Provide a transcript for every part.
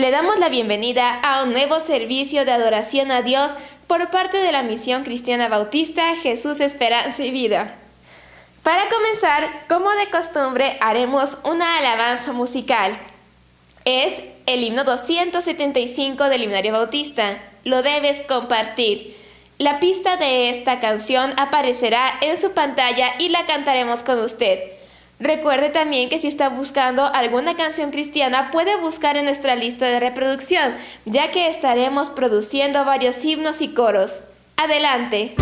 Le damos la bienvenida a un nuevo servicio de adoración a Dios por parte de la Misión Cristiana Bautista Jesús, Esperanza y Vida. Para comenzar, como de costumbre, haremos una alabanza musical. Es el himno 275 del Himnario Bautista. Lo debes compartir. La pista de esta canción aparecerá en su pantalla y la cantaremos con usted. Recuerde también que si está buscando alguna canción cristiana, puede buscar en nuestra lista de reproducción, ya que estaremos produciendo varios himnos y coros. ¡Adelante!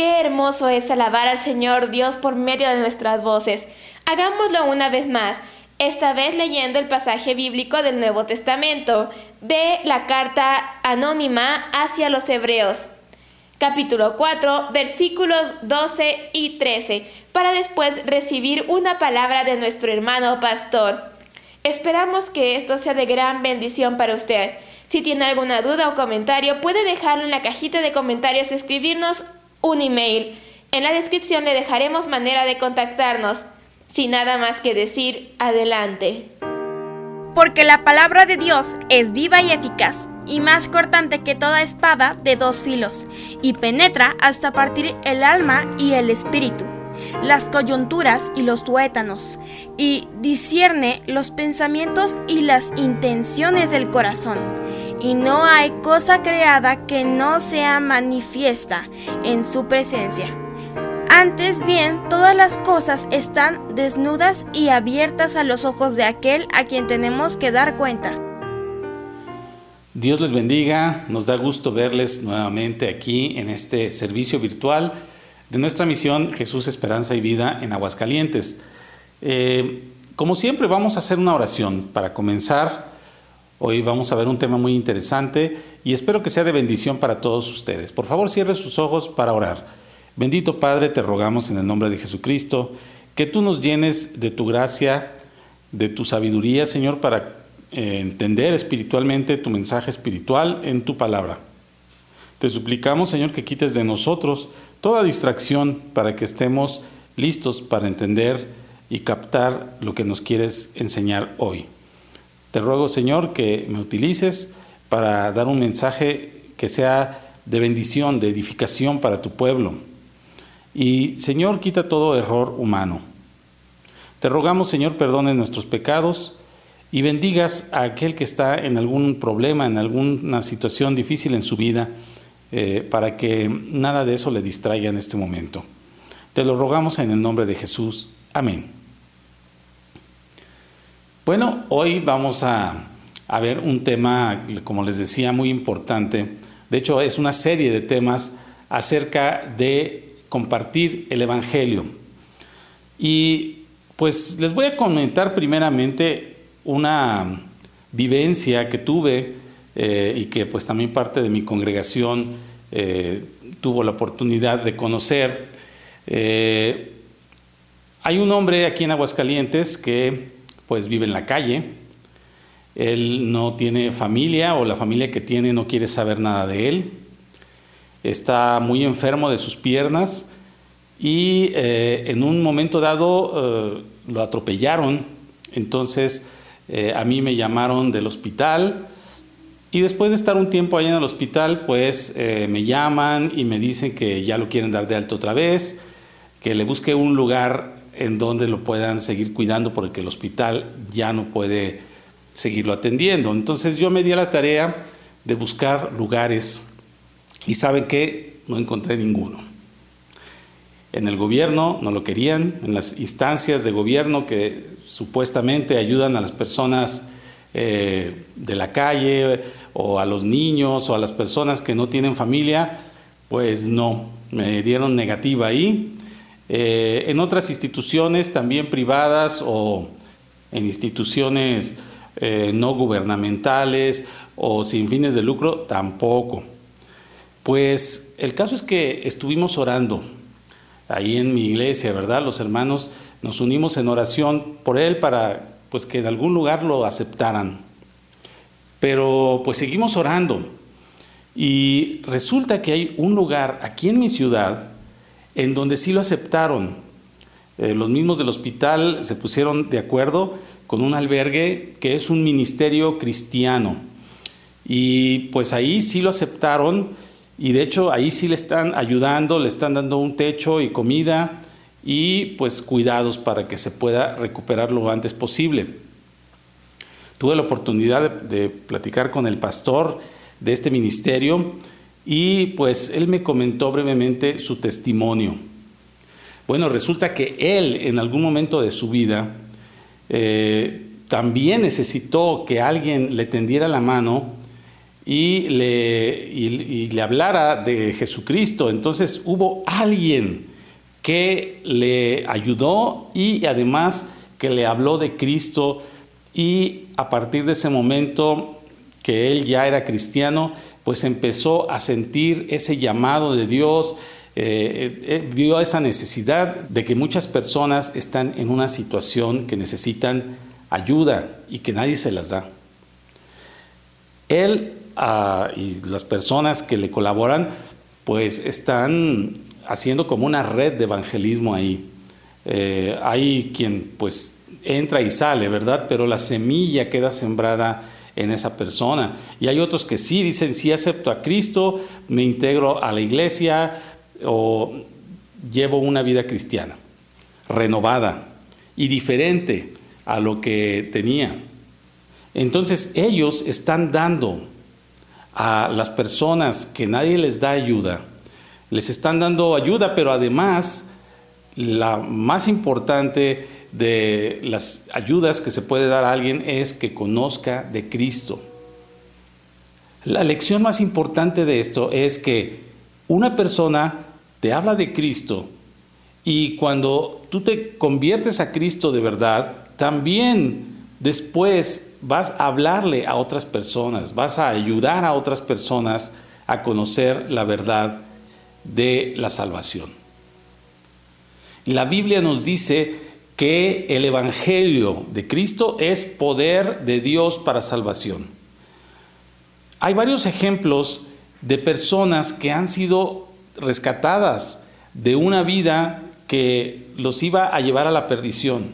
Qué hermoso es alabar al Señor Dios por medio de nuestras voces. Hagámoslo una vez más, esta vez leyendo el pasaje bíblico del Nuevo Testamento, de la carta anónima hacia los Hebreos, capítulo 4, versículos 12 y 13, para después recibir una palabra de nuestro hermano pastor. Esperamos que esto sea de gran bendición para usted. Si tiene alguna duda o comentario, puede dejarlo en la cajita de comentarios o escribirnos un email. En la descripción le dejaremos manera de contactarnos. Sin nada más que decir, adelante. Porque la palabra de Dios es viva y eficaz, y más cortante que toda espada de dos filos, y penetra hasta partir el alma y el espíritu, las coyunturas y los tuétanos, y discierne los pensamientos y las intenciones del corazón. y no hay cosa creada que no sea manifiesta en su presencia. Antes bien, todas las cosas están desnudas y abiertas a los ojos de aquel a quien tenemos que dar cuenta. Dios les bendiga, nos da gusto verles nuevamente aquí en este servicio virtual de nuestra misión Jesús, Esperanza y Vida en Aguascalientes. Como siempre vamos a hacer una oración para comenzar. Hoy vamos a ver un tema muy interesante y espero que sea de bendición para todos ustedes. Por favor, cierre sus ojos para orar. Bendito Padre, te rogamos en el nombre de Jesucristo que tú nos llenes de tu gracia, de tu sabiduría, Señor, para entender espiritualmente tu mensaje espiritual en tu palabra. Te suplicamos, Señor, que quites de nosotros toda distracción para que estemos listos para entender y captar lo que nos quieres enseñar hoy. Te ruego, Señor, que me utilices para dar un mensaje que sea de bendición, de edificación para tu pueblo. Y, Señor, quita todo error humano. Te rogamos, Señor, perdone nuestros pecados y bendigas a aquel que está en algún problema, en alguna situación difícil en su vida, para que nada de eso le distraiga en este momento. Te lo rogamos en el nombre de Jesús. Amén. Bueno, hoy vamos a ver un tema, como les decía, muy importante. De hecho, es una serie de temas acerca de compartir el Evangelio. Y pues les voy a comentar primeramente una vivencia que tuve y que pues también parte de mi congregación tuvo la oportunidad de conocer. Hay un hombre aquí en Aguascalientes que pues vive en la calle. Él no tiene familia, o la familia que tiene no quiere saber nada de él. Está muy enfermo de sus piernas y en un momento dado lo atropellaron. Entonces a mí me llamaron del hospital y después de estar un tiempo ahí en el hospital, pues me llaman y me dicen que ya lo quieren dar de alta otra vez, que le busque un lugar en donde lo puedan seguir cuidando porque el hospital ya no puede seguirlo atendiendo. Entonces yo me di a la tarea de buscar lugares y ¿saben qué? No encontré ninguno. En el gobierno no lo querían, en las instancias de gobierno que supuestamente ayudan a las personas de la calle o a los niños o a las personas que no tienen familia, pues no, me dieron negativa ahí. En otras instituciones también privadas o en instituciones no gubernamentales o sin fines de lucro, tampoco. Pues el caso es que estuvimos orando ahí en mi iglesia, ¿verdad? Los hermanos nos unimos en oración por él para pues que en algún lugar lo aceptaran. Pero pues seguimos orando y resulta que hay un lugar aquí en mi ciudad en donde sí lo aceptaron. Los mismos del hospital se pusieron de acuerdo con un albergue que es un ministerio cristiano. Y pues ahí sí lo aceptaron y de hecho ahí sí le están ayudando, le están dando un techo y comida y pues cuidados para que se pueda recuperar lo antes posible. Tuve la oportunidad de platicar con el pastor de este ministerio y pues él me comentó brevemente su testimonio. Bueno, resulta que él en algún momento de su vida también necesitó que alguien le tendiera la mano y le hablara de Jesucristo. Entonces hubo alguien que le ayudó y además que le habló de Cristo, y a partir de ese momento que él ya era cristiano, pues empezó a sentir ese llamado de Dios, vio esa necesidad de que muchas personas están en una situación que necesitan ayuda y que nadie se las da. Él y las personas que le colaboran, pues están haciendo como una red de evangelismo ahí. Hay quien pues entra y sale, ¿verdad? Pero la semilla queda sembrada en esa persona. Y hay otros que sí dicen, sí acepto a Cristo, me integro a la iglesia o llevo una vida cristiana, renovada y diferente a lo que tenía. Entonces ellos están dando a las personas que nadie les da ayuda. Les están dando ayuda, pero además la más importante de las ayudas que se puede dar a alguien es que conozca de Cristo. La lección más importante de esto es que una persona te habla de Cristo y cuando tú te conviertes a Cristo de verdad, también después vas a hablarle a otras personas, vas a ayudar a otras personas a conocer la verdad de la salvación. La Biblia nos dice que el Evangelio de Cristo es poder de Dios para salvación. Hay varios ejemplos de personas que han sido rescatadas de una vida que los iba a llevar a la perdición.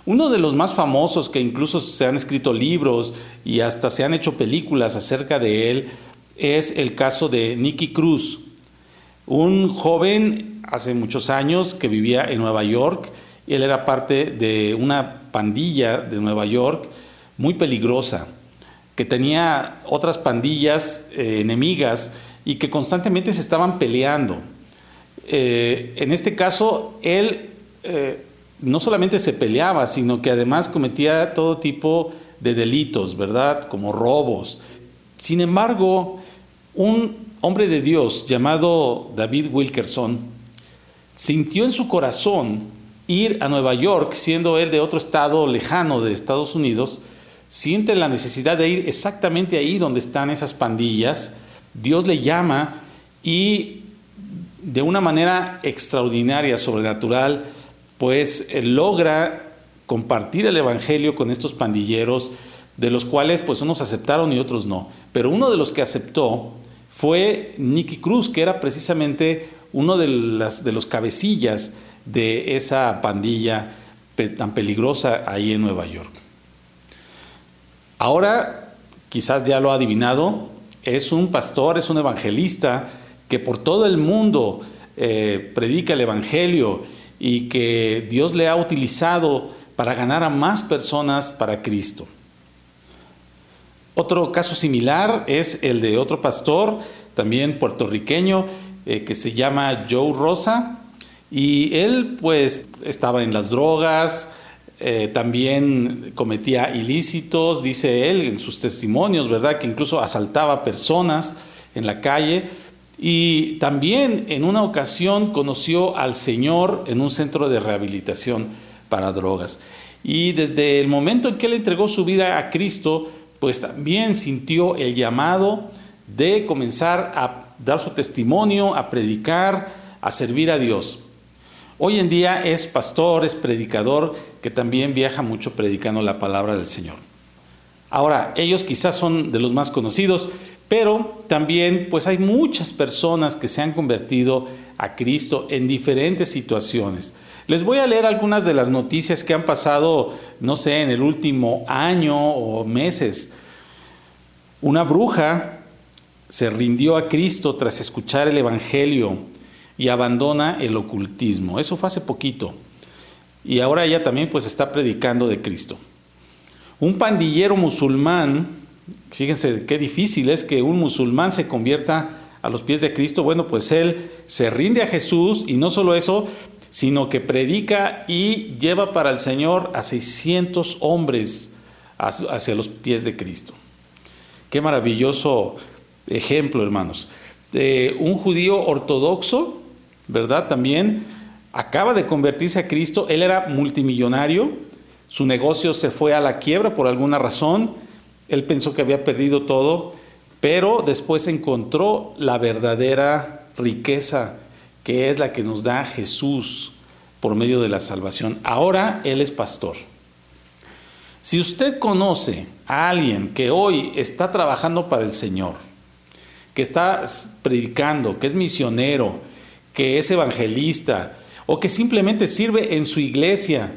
Uno de los más famosos, que incluso se han escrito libros y hasta se han hecho películas acerca de él, es el caso de Nicky Cruz, un joven hace muchos años que vivía en Nueva York. Él era parte de una pandilla de Nueva York muy peligrosa, que tenía otras pandillas enemigas y que constantemente se estaban peleando. En este caso, él no solamente se peleaba, sino que además cometía todo tipo de delitos, ¿verdad? Como robos. Sin embargo, un hombre de Dios llamado David Wilkerson sintió en su corazón ir a Nueva York, siendo él de otro estado lejano de Estados Unidos. Siente la necesidad de ir exactamente ahí donde están esas pandillas. Dios le llama y de una manera extraordinaria, sobrenatural, pues logra compartir el Evangelio con estos pandilleros, de los cuales pues unos aceptaron y otros no. Pero uno de los que aceptó fue Nicky Cruz, que era precisamente uno de los cabecillas de esa pandilla tan peligrosa ahí en Nueva York. Ahora, quizás ya lo ha adivinado, es un pastor, es un evangelista que por todo el mundo predica el Evangelio y que Dios le ha utilizado para ganar a más personas para Cristo. Otro caso similar es el de otro pastor, también puertorriqueño, que se llama Joe Rosa, y él pues estaba en las drogas, también cometía ilícitos, dice él en sus testimonios, ¿verdad? Que incluso asaltaba personas en la calle, y también en una ocasión conoció al Señor en un centro de rehabilitación para drogas. Y desde el momento en que él entregó su vida a Cristo, pues también sintió el llamado de comenzar a dar su testimonio, a predicar, a servir a Dios. Hoy en día es pastor, es predicador, que también viaja mucho predicando la palabra del Señor. Ahora, ellos quizás son de los más conocidos, pero también pues hay muchas personas que se han convertido a Cristo en diferentes situaciones. Les voy a leer algunas de las noticias que han pasado, no sé, en el último año o meses. Una bruja se rindió a Cristo tras escuchar el Evangelio y abandona el ocultismo. Eso fue hace poquito. Y ahora ella también pues está predicando de Cristo. Un pandillero musulmán, fíjense qué difícil es que un musulmán se convierta a los pies de Cristo. Bueno, pues él se rinde a Jesús y no solo eso, sino que predica y lleva para el Señor a 600 hombres hacia los pies de Cristo. Qué maravilloso ejemplo, hermanos. Un judío ortodoxo, ¿verdad? También acaba de convertirse a Cristo. Él era multimillonario, su negocio se fue a la quiebra por alguna razón. Él pensó que había perdido todo, pero después encontró la verdadera riqueza, que es la que nos da Jesús por medio de la salvación. Ahora él es pastor. Si usted conoce a alguien que hoy está trabajando para el Señor, que está predicando, que es misionero, que es evangelista, o que simplemente sirve en su iglesia,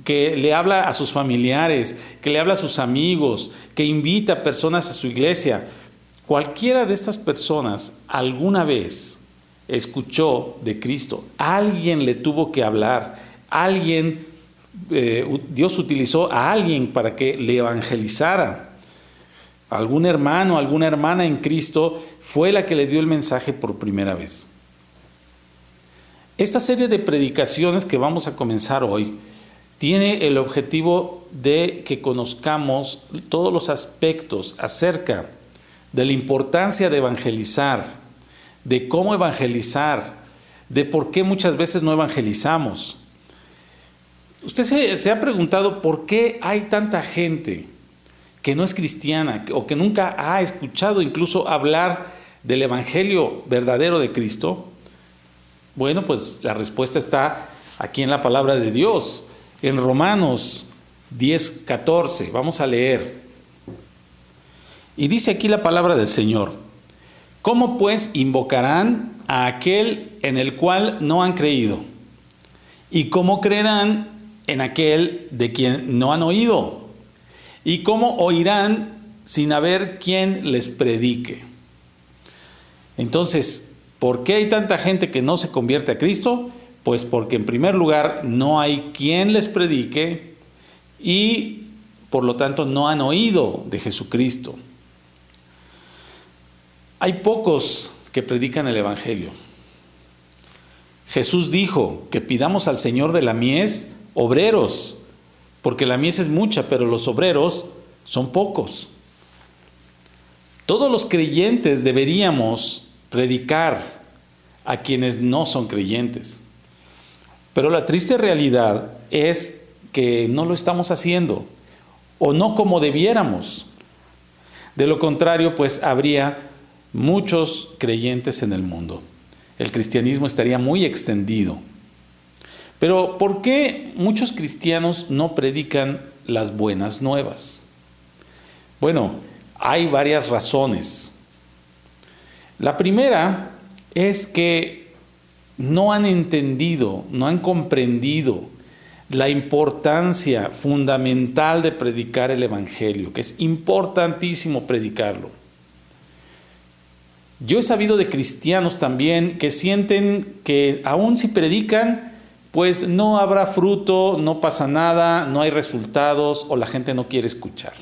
que le habla a sus familiares, que le habla a sus amigos, que invita a personas a su iglesia, cualquiera de estas personas alguna vez escuchó de Cristo, alguien le tuvo que hablar, Dios utilizó a alguien para que le evangelizara. algún hermano, alguna hermana en Cristo fue la que le dio el mensaje por primera vez. Esta serie de predicaciones que vamos a comenzar hoy tiene el objetivo de que conozcamos todos los aspectos acerca de la importancia de evangelizar, de cómo evangelizar, de por qué muchas veces no evangelizamos. Usted se ha preguntado por qué hay tanta gente que no es cristiana o que nunca ha escuchado incluso hablar del evangelio verdadero de Cristo. Bueno, pues la respuesta está aquí en la palabra de Dios, en Romanos 10:14. Vamos a leer. Y dice aquí la palabra del Señor: ¿cómo pues invocarán a aquel en el cual no han creído? ¿Y cómo creerán en aquel de quien no han oído? ¿Y cómo oirán sin haber quien les predique? Entonces, ¿por qué hay tanta gente que no se convierte a Cristo? Pues porque en primer lugar no hay quien les predique y por lo tanto no han oído de Jesucristo. Hay pocos que predican el Evangelio. Jesús dijo que pidamos al Señor de la mies obreros, porque la mies es mucha, pero los obreros son pocos. Todos los creyentes deberíamos predicar a quienes no son creyentes. Pero la triste realidad es que no lo estamos haciendo, o no como debiéramos. De lo contrario, pues habría muchos creyentes en el mundo. El cristianismo estaría muy extendido. Pero ¿por qué muchos cristianos no predican las buenas nuevas? Bueno, hay varias razones. La primera es que no han entendido, no han comprendido la importancia fundamental de predicar el Evangelio, que es importantísimo predicarlo. Yo he sabido de cristianos también que sienten que aun si predican, pues no habrá fruto, no pasa nada, no hay resultados o la gente no quiere escuchar.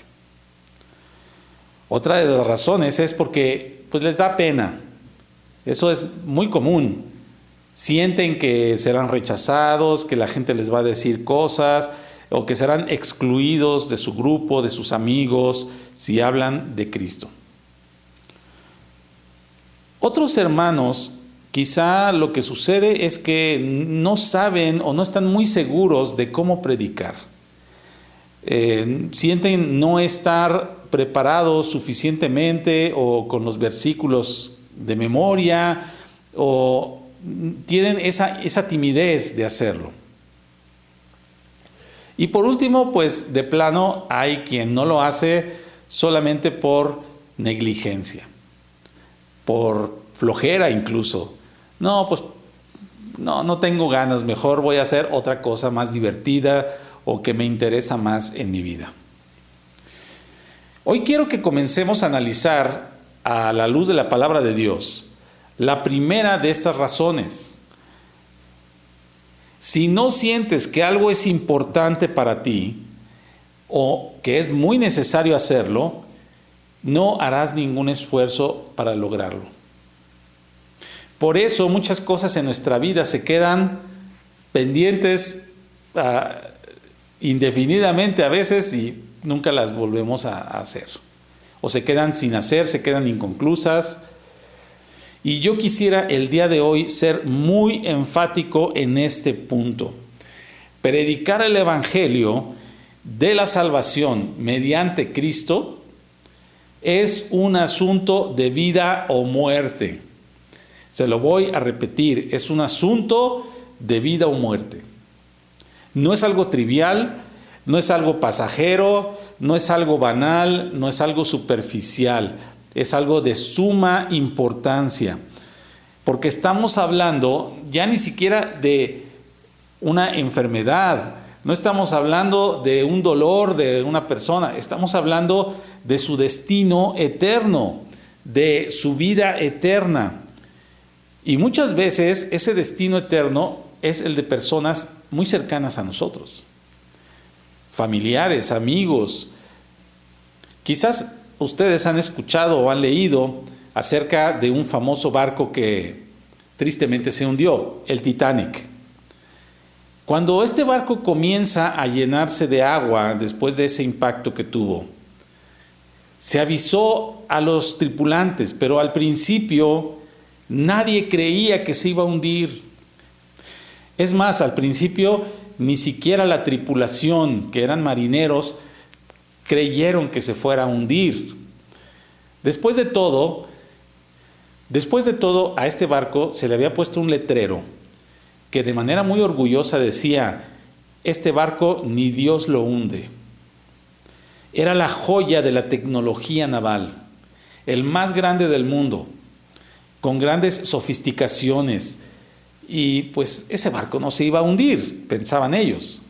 Otra de las razones es porque pues les da pena. Eso es muy común. Sienten que serán rechazados, que la gente les va a decir cosas o que serán excluidos de su grupo, de sus amigos, si hablan de Cristo. Otros hermanos, quizá lo que sucede es que no saben o no están muy seguros de cómo predicar. Sienten no estar preparados suficientemente o con los versículos de memoria o tienen esa timidez de hacerlo. Y por último, pues de plano hay quien no lo hace solamente por negligencia, por flojera incluso. No, pues no tengo ganas, mejor voy a hacer otra cosa más divertida o que me interesa más en mi vida. Hoy quiero que comencemos a analizar a la luz de la palabra de Dios la primera de estas razones. Si no sientes que algo es importante para ti o que es muy necesario hacerlo, no harás ningún esfuerzo para lograrlo. Por eso muchas cosas en nuestra vida se quedan pendientes indefinidamente a veces y nunca las volvemos a hacer. O se quedan sin hacer, se quedan inconclusas. Y yo quisiera el día de hoy ser muy enfático en este punto. Predicar el Evangelio de la salvación mediante Cristo es un asunto de vida o muerte. Se lo voy a repetir, es un asunto de vida o muerte. No es algo trivial, no es algo pasajero, no es algo banal, no es algo superficial, es algo de suma importancia, porque estamos hablando ya ni siquiera de una enfermedad, no estamos hablando de un dolor de una persona, estamos hablando de su destino eterno, de su vida eterna. Y muchas veces ese destino eterno es el de personas muy cercanas a nosotros, familiares, amigos. Quizás ustedes han escuchado o han leído acerca de un famoso barco que tristemente se hundió, el Titanic. Cuando este barco comienza a llenarse de agua después de ese impacto que tuvo, se avisó a los tripulantes, pero al principio nadie creía que se iba a hundir. Es más, al principio ni siquiera la tripulación, que eran marineros, creyeron que se fuera a hundir. Después de todo, a este barco se le había puesto un letrero que de manera muy orgullosa decía: este barco ni Dios lo hunde. Era la joya de la tecnología naval, el más grande del mundo, con grandes sofisticaciones, y pues ese barco no se iba a hundir, pensaban ellos.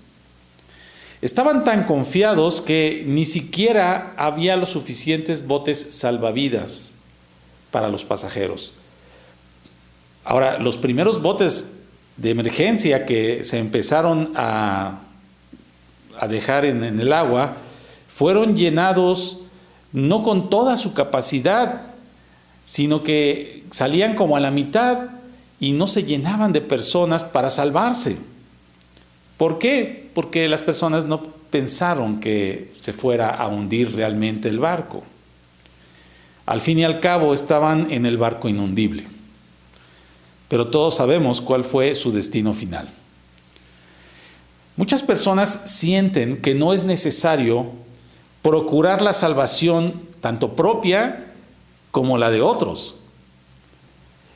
Estaban tan confiados que ni siquiera había los suficientes botes salvavidas para los pasajeros. Ahora, los primeros botes de emergencia que se empezaron a dejar en el agua fueron llenados no con toda su capacidad, sino que salían como a la mitad y no se llenaban de personas para salvarse. ¿Por qué? Porque las personas no pensaron que se fuera a hundir realmente el barco. Al fin y al cabo estaban en el barco inundible. Pero todos sabemos cuál fue su destino final. Muchas personas sienten que no es necesario procurar la salvación tanto propia como la de otros.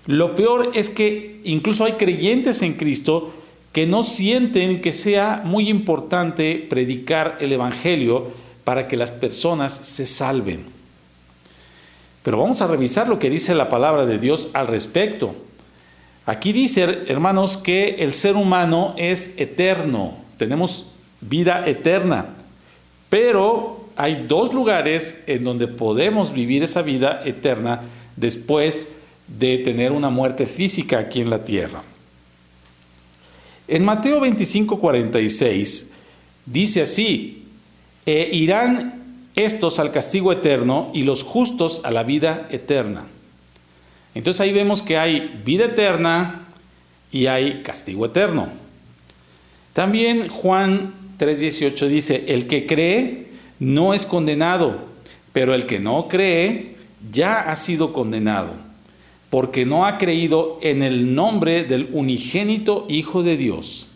Lo peor es que incluso hay creyentes en Cristo que no sienten que sea muy importante predicar el Evangelio para que las personas se salven. Pero vamos a revisar lo que dice la palabra de Dios al respecto. Aquí dice, hermanos, que el ser humano es eterno, tenemos vida eterna, pero hay dos lugares en donde podemos vivir esa vida eterna después de tener una muerte física aquí en la tierra. En Mateo 25:46 dice así: irán estos al castigo eterno y los justos a la vida eterna. Entonces ahí vemos que hay vida eterna y hay castigo eterno. También Juan 3:18 dice: el que cree no es condenado, pero el que no cree ya ha sido condenado, porque no ha creído en el nombre del unigénito Hijo de Dios.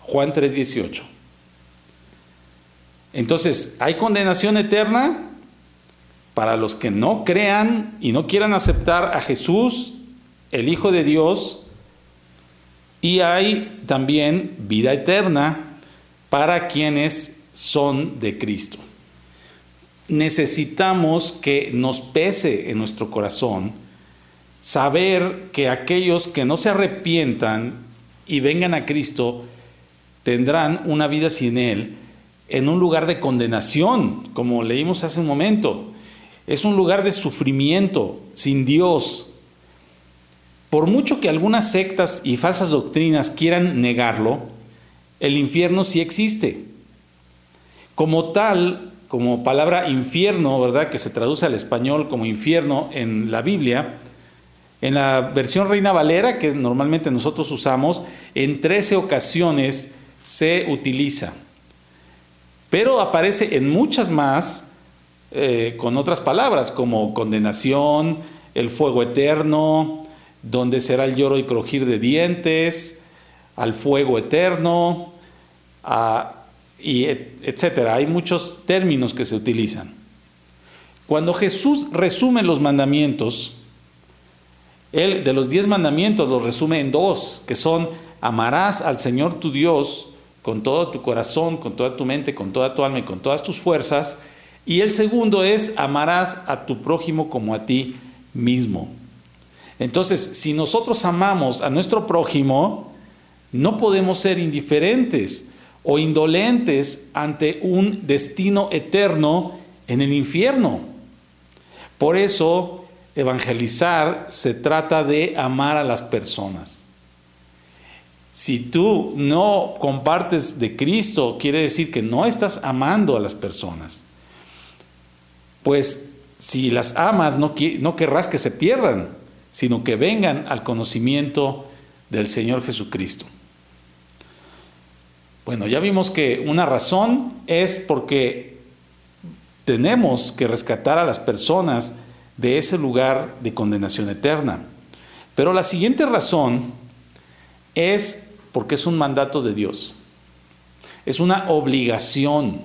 Juan 3:18. Entonces, ¿hay condenación eterna para los que no crean y no quieran aceptar a Jesús, el Hijo de Dios? Y hay también vida eterna para quienes son de Cristo. Necesitamos que nos pese en nuestro corazón saber que aquellos que no se arrepientan y vengan a Cristo tendrán una vida sin Él en un lugar de condenación, como leímos hace un momento. Es un lugar de sufrimiento, sin Dios. Por mucho que algunas sectas y falsas doctrinas quieran negarlo, el infierno sí existe. Como tal, como palabra infierno, ¿verdad?, que se traduce al español como infierno en la Biblia, en la versión Reina Valera, que normalmente nosotros usamos, en 13 ocasiones se utiliza. Pero aparece en muchas más con otras palabras, como condenación, el fuego eterno, donde será el lloro y crujir de dientes, al fuego eterno, y etcétera. Hay muchos términos que se utilizan. Cuando Jesús resume los mandamientos, Él de los 10 mandamientos los resume en 2, que son: amarás al Señor tu Dios con todo tu corazón, con toda tu mente, con toda tu alma y con todas tus fuerzas. Y el segundo es: amarás a tu prójimo como a ti mismo. Entonces, si nosotros amamos a nuestro prójimo, no podemos ser indiferentes o indolentes ante un destino eterno en el infierno. Por eso, evangelizar se trata de amar a las personas. Si tú no compartes de Cristo, quiere decir que no estás amando a las personas. Pues si las amas, no querrás que se pierdan, sino que vengan al conocimiento del Señor Jesucristo. Bueno, ya vimos que una razón es porque tenemos que rescatar a las personas de ese lugar de condenación eterna. Pero la siguiente razón es porque es un mandato de Dios. Es una obligación.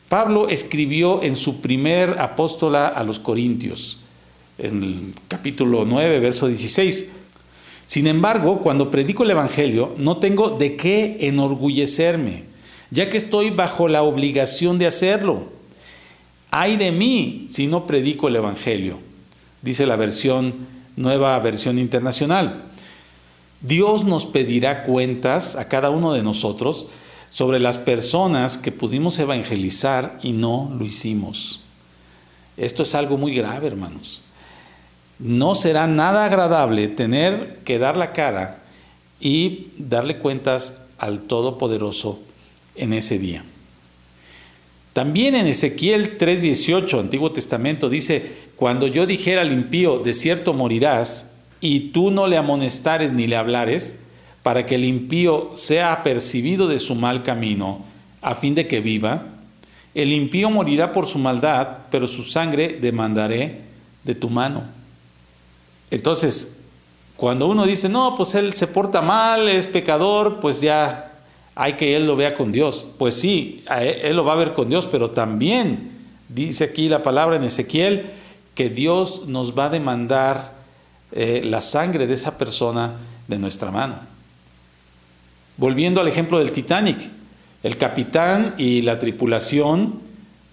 Pablo escribió en su primer epístola a los Corintios, en el capítulo 9, verso 16. Sin embargo, cuando predico el Evangelio, no tengo de qué enorgullecerme, ya que estoy bajo la obligación de hacerlo. Ay de mí si no predico el Evangelio, dice la nueva versión internacional. Dios nos pedirá cuentas a cada uno de nosotros sobre las personas que pudimos evangelizar y no lo hicimos. Esto es algo muy grave, hermanos. No será nada agradable tener que dar la cara y darle cuentas al Todopoderoso en ese día. También en Ezequiel 3:18, Antiguo Testamento, dice: cuando yo dijera al impío, de cierto morirás, y tú no le amonestares ni le hablares, para que el impío sea apercibido de su mal camino, a fin de que viva, el impío morirá por su maldad, pero su sangre demandaré de tu mano. Entonces, cuando uno dice, no, pues él se porta mal, es pecador, pues ya hay que él lo vea con Dios. Pues sí, él lo va a ver con Dios, pero también dice aquí la palabra en Ezequiel que Dios nos va a demandar la sangre de esa persona de nuestra mano. Volviendo al ejemplo del Titanic, el capitán y la tripulación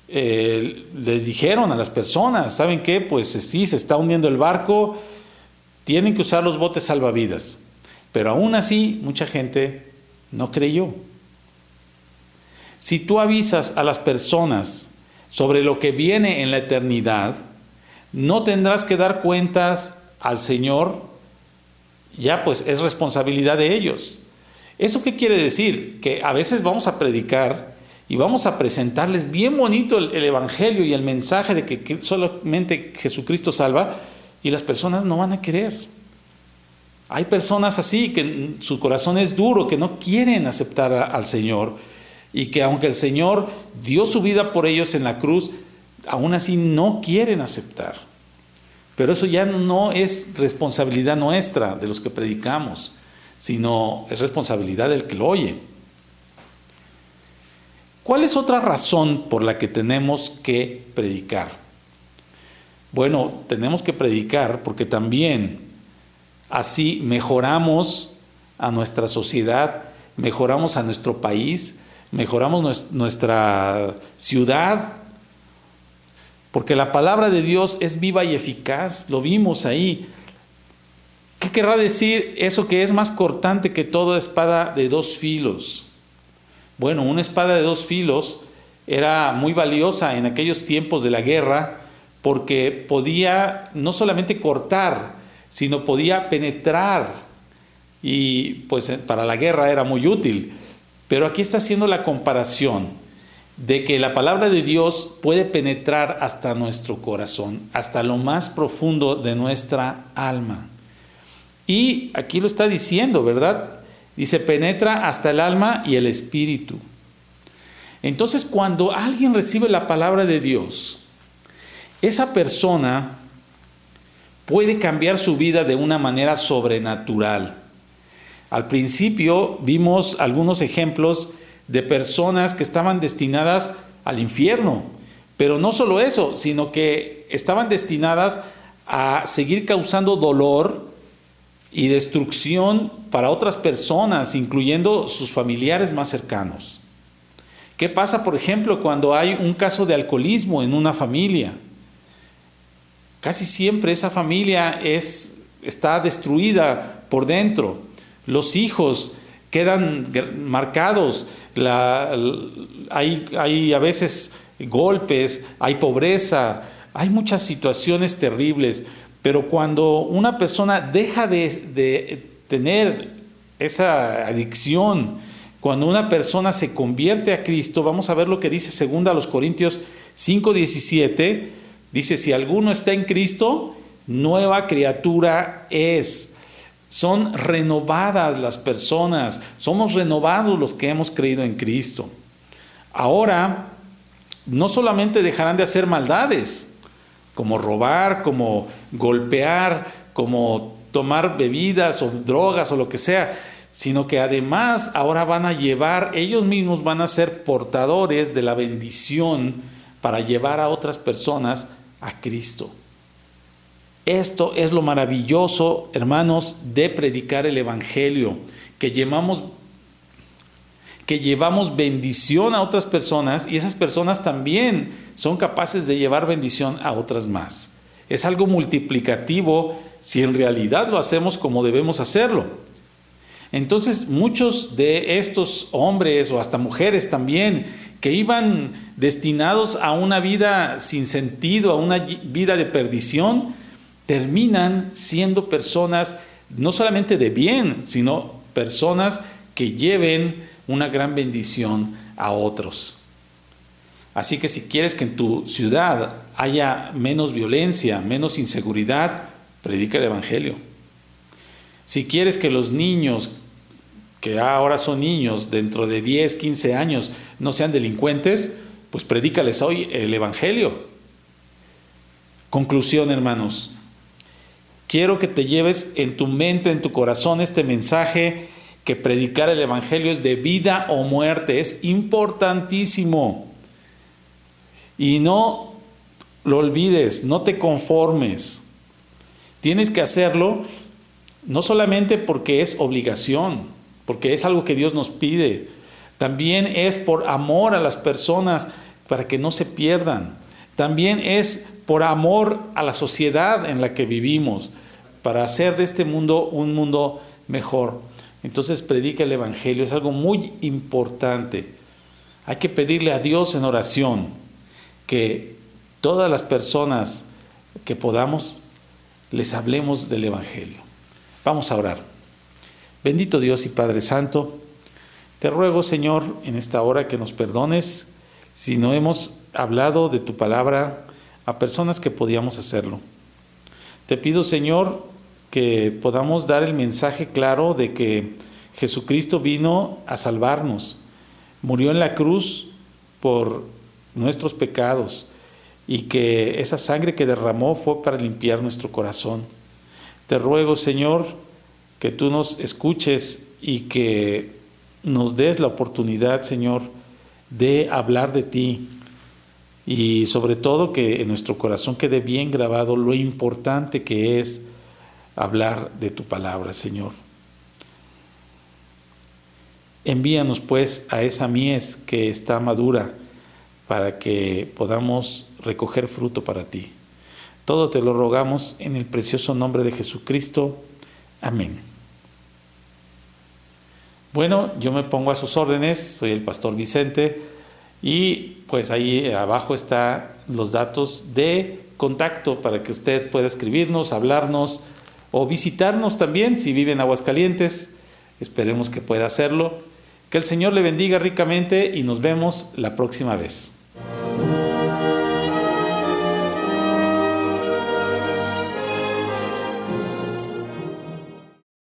les dijeron a las personas, ¿saben qué? Pues sí, se está hundiendo el barco, tienen que usar los botes salvavidas. Pero aún así, mucha gente no creyó. Si tú avisas a las personas sobre lo que viene en la eternidad, no tendrás que dar cuentas al Señor, ya pues es responsabilidad de ellos. ¿Eso qué quiere decir? Que a veces vamos a predicar y vamos a presentarles bien bonito el Evangelio y el mensaje de que solamente Jesucristo salva, y las personas no van a querer. Hay personas así que su corazón es duro, que no quieren aceptar al Señor, y que aunque el Señor dio su vida por ellos en la cruz, aún así no quieren aceptar. Pero eso ya no es responsabilidad nuestra, de los que predicamos, sino es responsabilidad del que lo oye. ¿Cuál es otra razón por la que tenemos que predicar? Bueno, tenemos que predicar porque también así mejoramos a nuestra sociedad, mejoramos a nuestro país, mejoramos nuestra ciudad, porque la palabra de Dios es viva y eficaz, lo vimos ahí. ¿Qué querrá decir eso que es más cortante que toda espada de dos filos? Bueno, una espada de dos filos era muy valiosa en aquellos tiempos de la guerra, porque podía no solamente cortar, sino podía penetrar, y pues para la guerra era muy útil. Pero aquí está haciendo la comparación de que la palabra de Dios puede penetrar hasta nuestro corazón, hasta lo más profundo de nuestra alma. Y aquí lo está diciendo, ¿verdad? Dice, penetra hasta el alma y el espíritu. Entonces, cuando alguien recibe la palabra de Dios, esa persona puede cambiar su vida de una manera sobrenatural. Al principio vimos algunos ejemplos de personas que estaban destinadas al infierno, pero no solo eso, sino que estaban destinadas a seguir causando dolor y destrucción para otras personas, incluyendo sus familiares más cercanos. ¿Qué pasa, por ejemplo, cuando hay un caso de alcoholismo en una familia? Casi siempre esa familia está destruida por dentro. Los hijos quedan marcados, hay a veces golpes, hay pobreza, hay muchas situaciones terribles, pero cuando una persona deja de tener esa adicción, Cuando una persona se convierte a Cristo, vamos a ver lo que dice 2 Corintios 5:17, dice, si alguno está en Cristo, nueva criatura es. Son renovadas las personas, somos renovados los que hemos creído en Cristo. Ahora, no solamente dejarán de hacer maldades, como robar, como golpear, como tomar bebidas o drogas o lo que sea, sino que además ahora van a llevar, ellos mismos van a ser portadores de la bendición para llevar a otras personas a Cristo. Esto es lo maravilloso, hermanos, de predicar el Evangelio, que llevamos bendición a otras personas y esas personas también son capaces de llevar bendición a otras más. Es algo multiplicativo si en realidad lo hacemos como debemos hacerlo. Entonces, muchos de estos hombres o hasta mujeres también que iban destinados a una vida sin sentido, a una vida de perdición, terminan siendo personas no solamente de bien, sino personas que lleven una gran bendición a otros. Así que si quieres que en tu ciudad haya menos violencia, menos inseguridad, predica el Evangelio. Si quieres que los niños, que ahora son niños, dentro de 10, 15 años, no sean delincuentes, pues predícales hoy el Evangelio. Conclusión, hermanos. Quiero que te lleves en tu mente, en tu corazón, este mensaje, que predicar el Evangelio es de vida o muerte, es importantísimo. Y no lo olvides, no te conformes. Tienes que hacerlo no solamente porque es obligación, porque es algo que Dios nos pide, también es por amor a las personas para que no se pierdan. También es por amor a la sociedad en la que vivimos, para hacer de este mundo un mundo mejor. Entonces predica el Evangelio, es algo muy importante. Hay que pedirle a Dios en oración que todas las personas que podamos les hablemos del Evangelio. Vamos a orar. Bendito Dios y Padre Santo, te ruego, Señor, en esta hora que nos perdones si no hemos hablado de tu palabra a personas que podíamos hacerlo. Te pido, Señor, que podamos dar el mensaje claro de que Jesucristo vino a salvarnos, murió en la cruz por nuestros pecados y que esa sangre que derramó fue para limpiar nuestro corazón. Te ruego, Señor, que tú nos escuches y que nos des la oportunidad, Señor, de hablar de ti y sobre todo que en nuestro corazón quede bien grabado lo importante que es hablar de tu palabra, Señor. Envíanos pues a esa mies que está madura para que podamos recoger fruto para ti. Todo te lo rogamos en el precioso nombre de Jesucristo. Amén. Bueno, yo me pongo a sus órdenes, soy el pastor Vicente y pues ahí abajo están los datos de contacto para que usted pueda escribirnos, hablarnos o visitarnos también si vive en Aguascalientes. Esperemos que pueda hacerlo. Que el Señor le bendiga ricamente y nos vemos la próxima vez.